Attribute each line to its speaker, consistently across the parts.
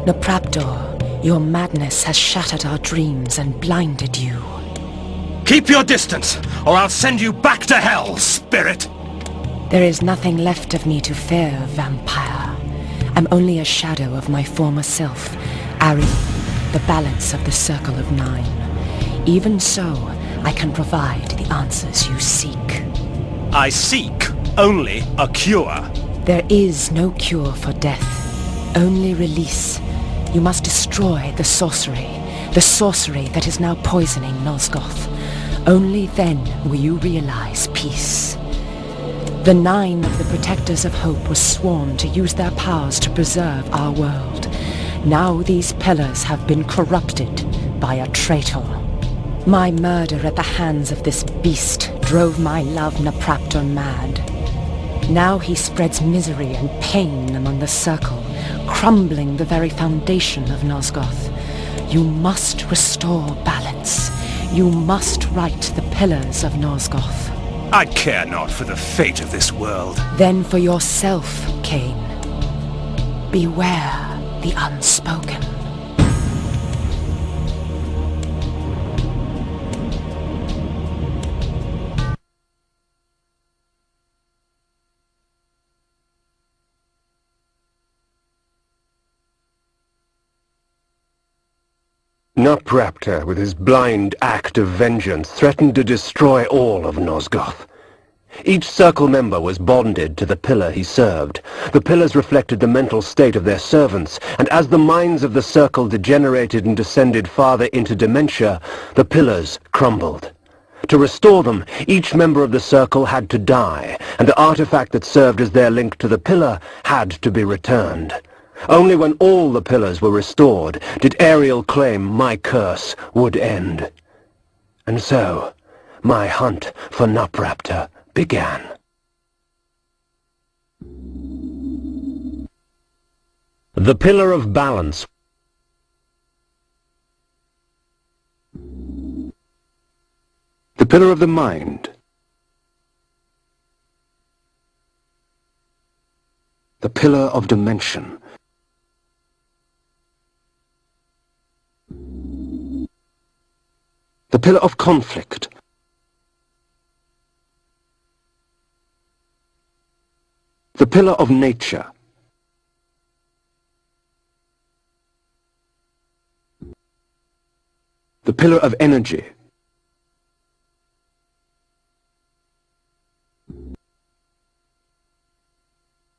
Speaker 1: Nupraptor, your madness has shattered our dreams and blinded you.
Speaker 2: Keep your distance, or I'll send you back to hell, spirit!
Speaker 1: There is nothing left of me to fear, vampire. I'm only a shadow of my former self, Ariel, the balance of the Circle of Nine. Even so, I can provide the answers you seek.
Speaker 2: I seek only a cure.
Speaker 1: There is no cure for death, only release. You must destroy the sorcery that is now poisoning Nosgoth. Only then will you realize peace. The 9 of the Protectors of Hope were sworn to use their powers to preserve our world. Now these pillars have been corrupted by a traitor. My murder at the hands of this beast drove my love Nupraptor mad. Now he spreads misery and pain among the Circle, crumbling the very foundation of Nosgoth. You must restore balance. You must right the pillars of Nosgoth.
Speaker 2: I care not for the fate of this world.
Speaker 1: Then for yourself, Kain. Beware the unspoken.
Speaker 3: Nupraptor, with his blind act of vengeance, threatened to destroy all of Nosgoth. Each Circle member was bonded to the pillar he served. The pillars reflected the mental state of their servants, and as the minds of the Circle degenerated and descended farther into dementia, the pillars crumbled. To restore them, each member of the Circle had to die, and the artifact that served as their link to the pillar had to be returned. Only when all the pillars were restored did Ariel claim my curse would end. And so, my hunt for Nupraptor began. The Pillar of Balance. The Pillar of the Mind. The Pillar of Dimension. The Pillar of Conflict. The Pillar of Nature. The Pillar of Energy.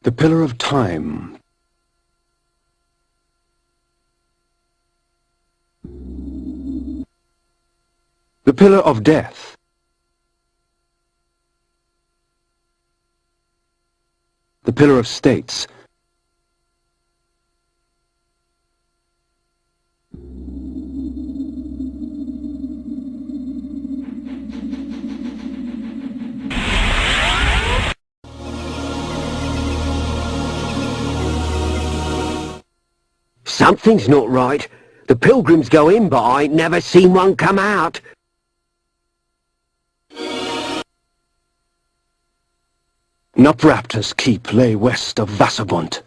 Speaker 3: The Pillar of Time. The Pillar of Death. The Pillar of States.
Speaker 4: Something's not right. The pilgrims go in, but I ain't never seen one come out.
Speaker 3: Nupraptor's keep lay west of Vassabunt.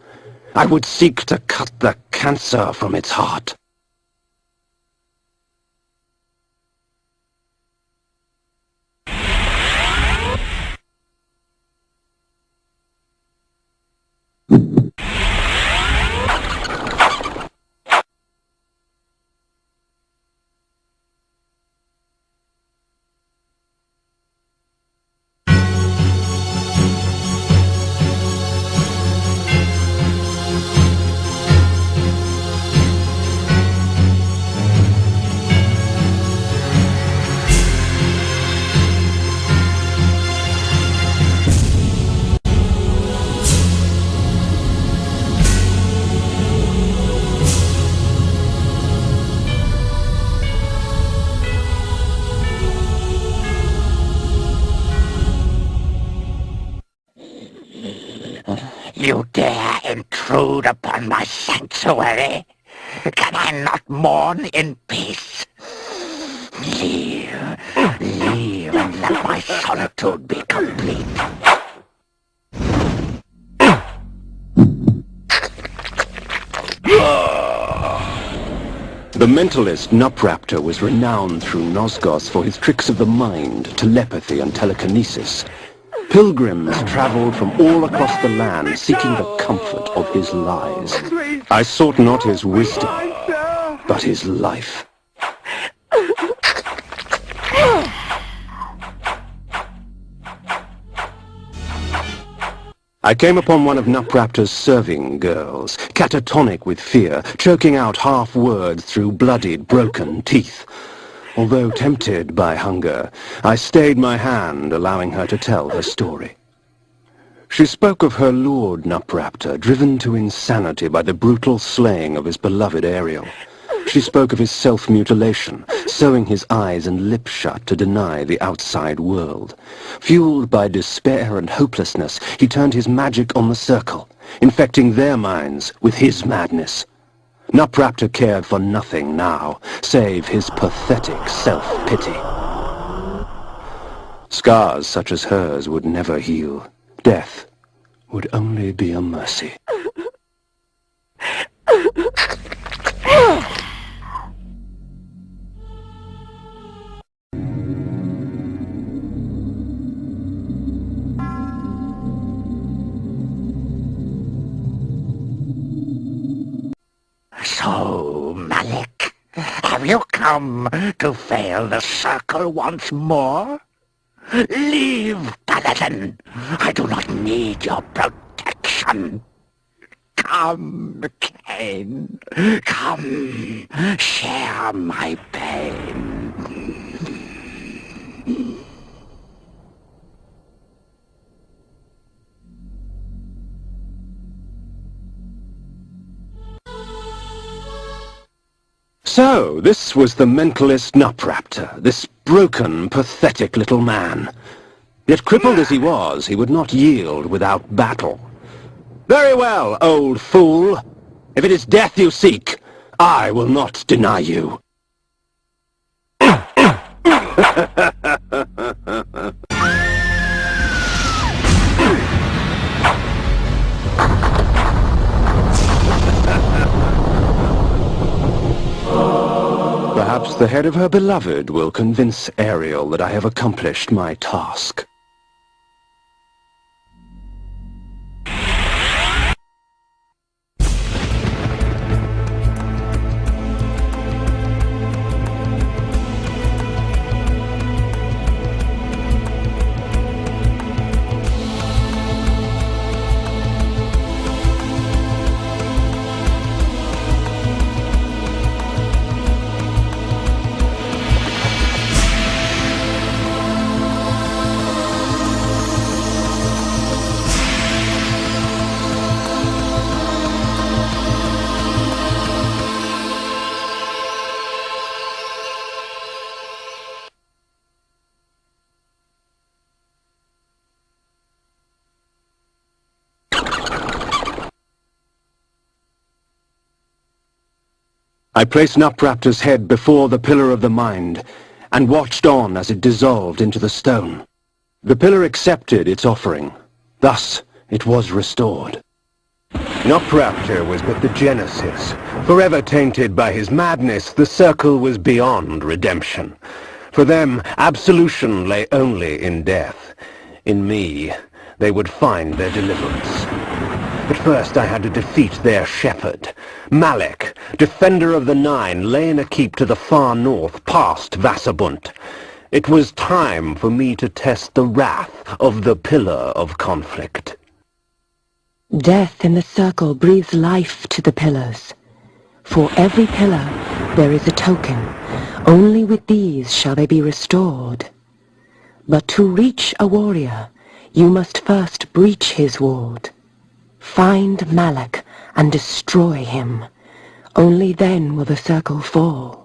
Speaker 3: I would seek to cut the cancer from its heart.
Speaker 5: You dare intrude upon my sanctuary? Can I not mourn in peace? Leave and let my solitude be complete.
Speaker 3: The mentalist Nupraptor was renowned through Nosgoth for his tricks of the mind, telepathy and telekinesis. Pilgrims traveled from all across the land seeking the comfort of his lies. I sought not his wisdom, but his life. I came upon one of Nupraptor's serving girls, catatonic with fear, choking out half words through bloodied, broken teeth. Although tempted by hunger, I stayed my hand, allowing her to tell her story. She spoke of her lord Nupraptor, driven to insanity by the brutal slaying of his beloved Ariel. She spoke of his self-mutilation, sewing his eyes and lips shut to deny the outside world. Fueled by despair and hopelessness, he turned his magic on the circle, infecting their minds with his madness. Nupraptor cared for nothing now, save his pathetic self-pity. Scars such as hers would never heal. Death would only be a mercy.
Speaker 5: So, Malik, have you come to fail the circle once more? Leave, Paladin. I do not need your protection. Come, Kain. Come, share my pain.
Speaker 3: So, this was the mentalist Nupraptor, this broken, pathetic little man. Yet crippled as he was, he would not yield without battle. Very well, old fool. If it is death you seek, I will not deny you. Perhaps the head of her beloved will convince Ariel that I have accomplished my task. I placed Nupraptor's head before the pillar of the mind, and watched on as it dissolved into the stone. The pillar accepted its offering. Thus, it was restored. Nupraptor was but the genesis. Forever tainted by his madness, the circle was beyond redemption. For them, absolution lay only in death. In me, they would find their deliverance. But first I had to defeat their shepherd. Malik, defender of the Nine, lay in a keep to the far north, past Vassabunt. It was time for me to test the wrath of the Pillar of Conflict.
Speaker 1: Death in the circle breathes life to the pillars. For every pillar there is a token. Only with these shall they be restored. But to reach a warrior, you must first breach his ward. Find Malik and destroy him. Only then will the circle fall.